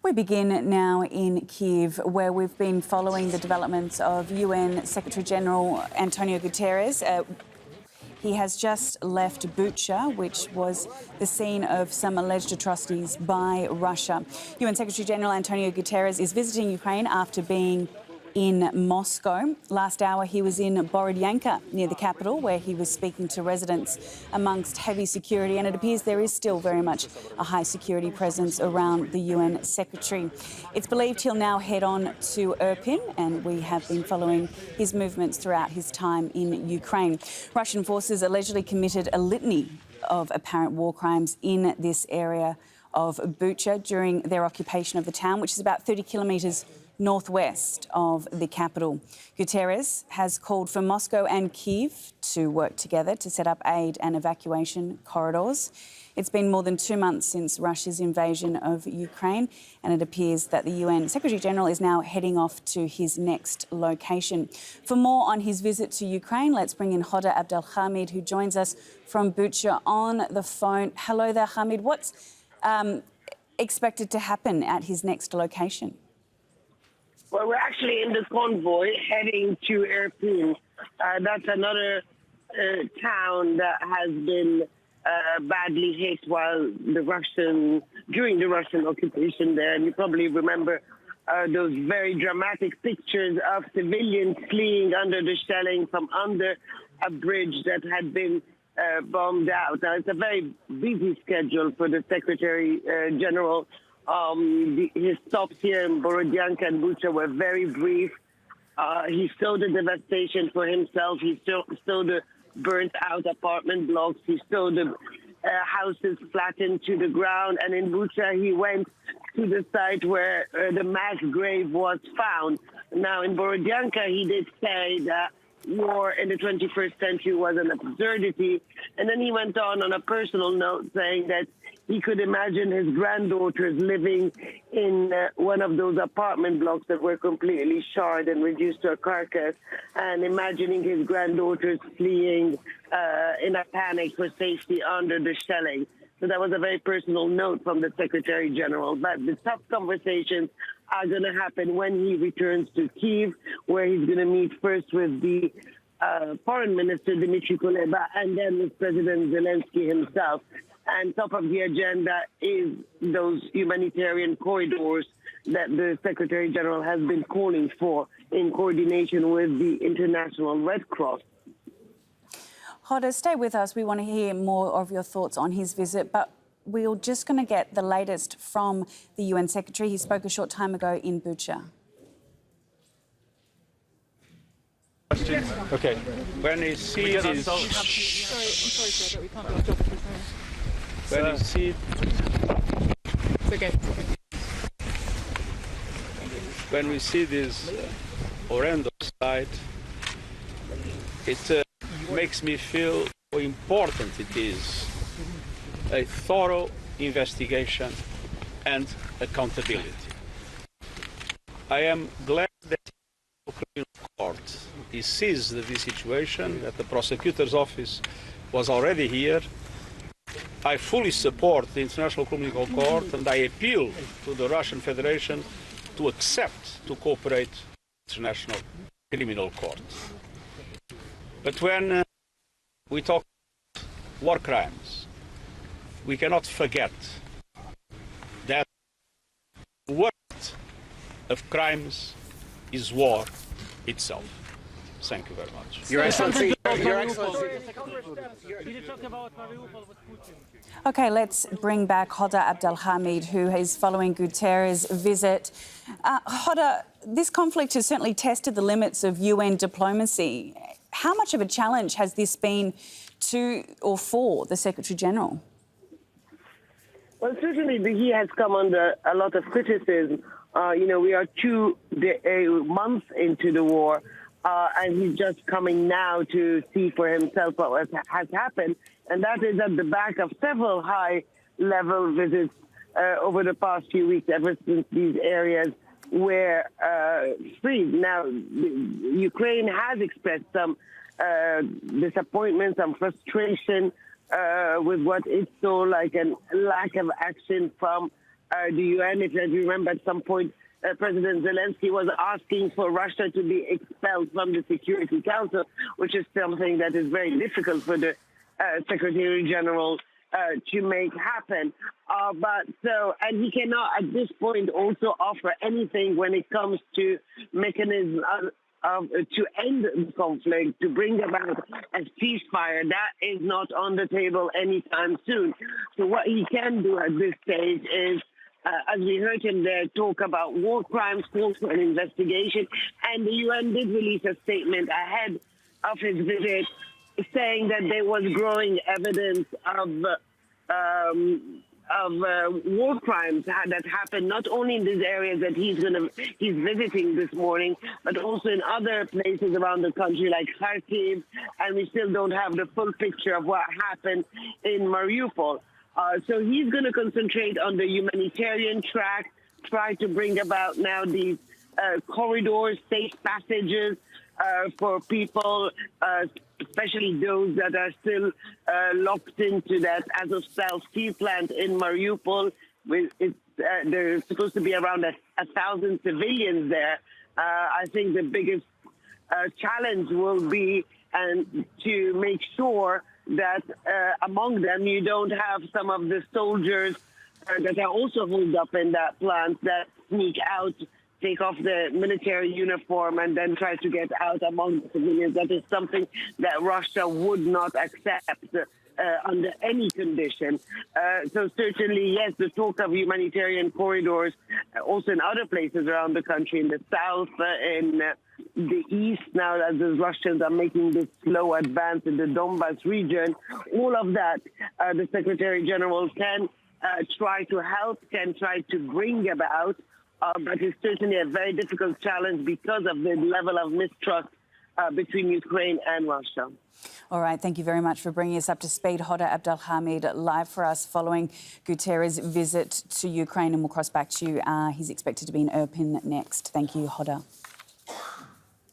We begin now in Kyiv, where we've been following the developments of UN Secretary-General Antonio Guterres. He has just left Bucha, which was the scene of some alleged atrocities by Russia. UN Secretary-General Antonio Guterres is visiting Ukraine after being in Moscow. Last hour, he was in Borodianka, near the capital, where he was speaking to residents amongst heavy security. And it appears there is still very much a high security presence around the UN Secretary. It's believed he'll now head on to Irpin, and we have been following his movements throughout his time in Ukraine. Russian forces allegedly committed a litany of apparent war crimes in this area of Bucha during their occupation of the town, which is about 30 kilometres northwest of the capital. Guterres has called for Moscow and Kyiv to work together to set up aid and evacuation corridors. It's been more than 2 months since Russia's invasion of Ukraine, and it appears that the UN Secretary-General is now heading off to his next location. For more on his visit to Ukraine, let's bring in Hoda Abdel-Hamid, who joins us from Bucha on the phone. Hello there, Hamid. What's expected to happen at his next location? Well, we're actually in the convoy heading to Irpin. That's another town that has been badly hit during the Russian occupation there. And you probably remember those very dramatic pictures of civilians fleeing under the shelling from under a bridge that had been bombed out. Now, it's a very busy schedule for the Secretary-General. His stops here in Borodianka and Bucha were very brief. He saw the devastation for himself. He saw the burnt-out apartment blocks. He saw the houses flattened to the ground. And in Bucha, he went to the site where the mass grave was found. Now, in Borodianka, he did say that war in the 21st century was an absurdity. And then he went on a personal note saying that he could imagine his granddaughters living in one of those apartment blocks that were completely charred and reduced to a carcass, and imagining his granddaughters fleeing in a panic for safety under the shelling. So that was a very personal note from the Secretary-General. But the tough conversations are going to happen when he returns to Kyiv, where he's going to meet first with the Foreign Minister, Dmitry Kuleba, and then with President Zelenskyy himself. And top of the agenda is those humanitarian corridors that the Secretary-General has been calling for in coordination with the International Red Cross. Hoda, stay with us. We want to hear more of your thoughts on his visit, but we're just going to get the latest from the UN Secretary. He spoke a short time ago in Bucha. Okay. When you see this... When you see... When we see this horrendous sight, it makes me feel how important it is, a thorough investigation and accountability. I am glad that the Supreme Court seized this situation, that the prosecutor's office was already here. I fully support the International Criminal Court, and I appeal to the Russian Federation to accept to cooperate with the International Criminal Court. But when we talk about war crimes, we cannot forget that the worst of crimes is war itself. Thank you very much. Your Excellency. OK, let's bring back Hoda Abdel-Hamid, who is following Guterres' visit. Hoda, this conflict has certainly tested the limits of UN diplomacy. How much of a challenge has this been to or for the Secretary-General? Well, certainly he has come under a lot of criticism. We are 2 months into the war, and he's just coming now to see for himself what has happened. And that is at the back of several high-level visits over the past few weeks, ever since these areas were freed. Now, Ukraine has expressed some disappointment, some frustration with what it saw like a lack of action from the UN. If you remember, at some point, President Zelenskyy was asking for Russia to be expelled from the Security Council, which is something that is very difficult for the Secretary-General to make happen. And he cannot at this point also offer anything when it comes to mechanisms to end the conflict, to bring about a ceasefire. That is not on the table anytime soon. So what he can do at this stage is, as we heard him there talk about war crimes, call for an investigation, and the UN did release a statement ahead of his visit saying that there was growing evidence of war crimes that happened not only in these areas that he's visiting this morning, but also in other places around the country like Kyiv, and we still don't have the full picture of what happened in Mariupol. So he's going to concentrate on the humanitarian track, try to bring about now these corridors, safe passages for people, especially those that are still locked into that Azovstal steel plant in Mariupol. There's supposed to be around 1,000 civilians there. I think the biggest challenge will be to make sure that among them you don't have some of the soldiers that are also holed up in that plant that sneak out, take off the military uniform, and then try to get out among the civilians. That is something that Russia would not accept under any condition. So certainly, yes, the talk of humanitarian corridors, also in other places around the country, in the south, in the east, now that the Russians are making this slow advance in the Donbas region, all of that, the Secretary-General can try to help, can try to bring about, but it's certainly a very difficult challenge because of the level of mistrust between Ukraine and Russia. All right, thank you very much for bringing us up to speed. Hoda Abdel-Hamid live for us following Guterres' visit to Ukraine, and we'll cross back to you. He's expected to be in Irpin next. Thank you, Hoda.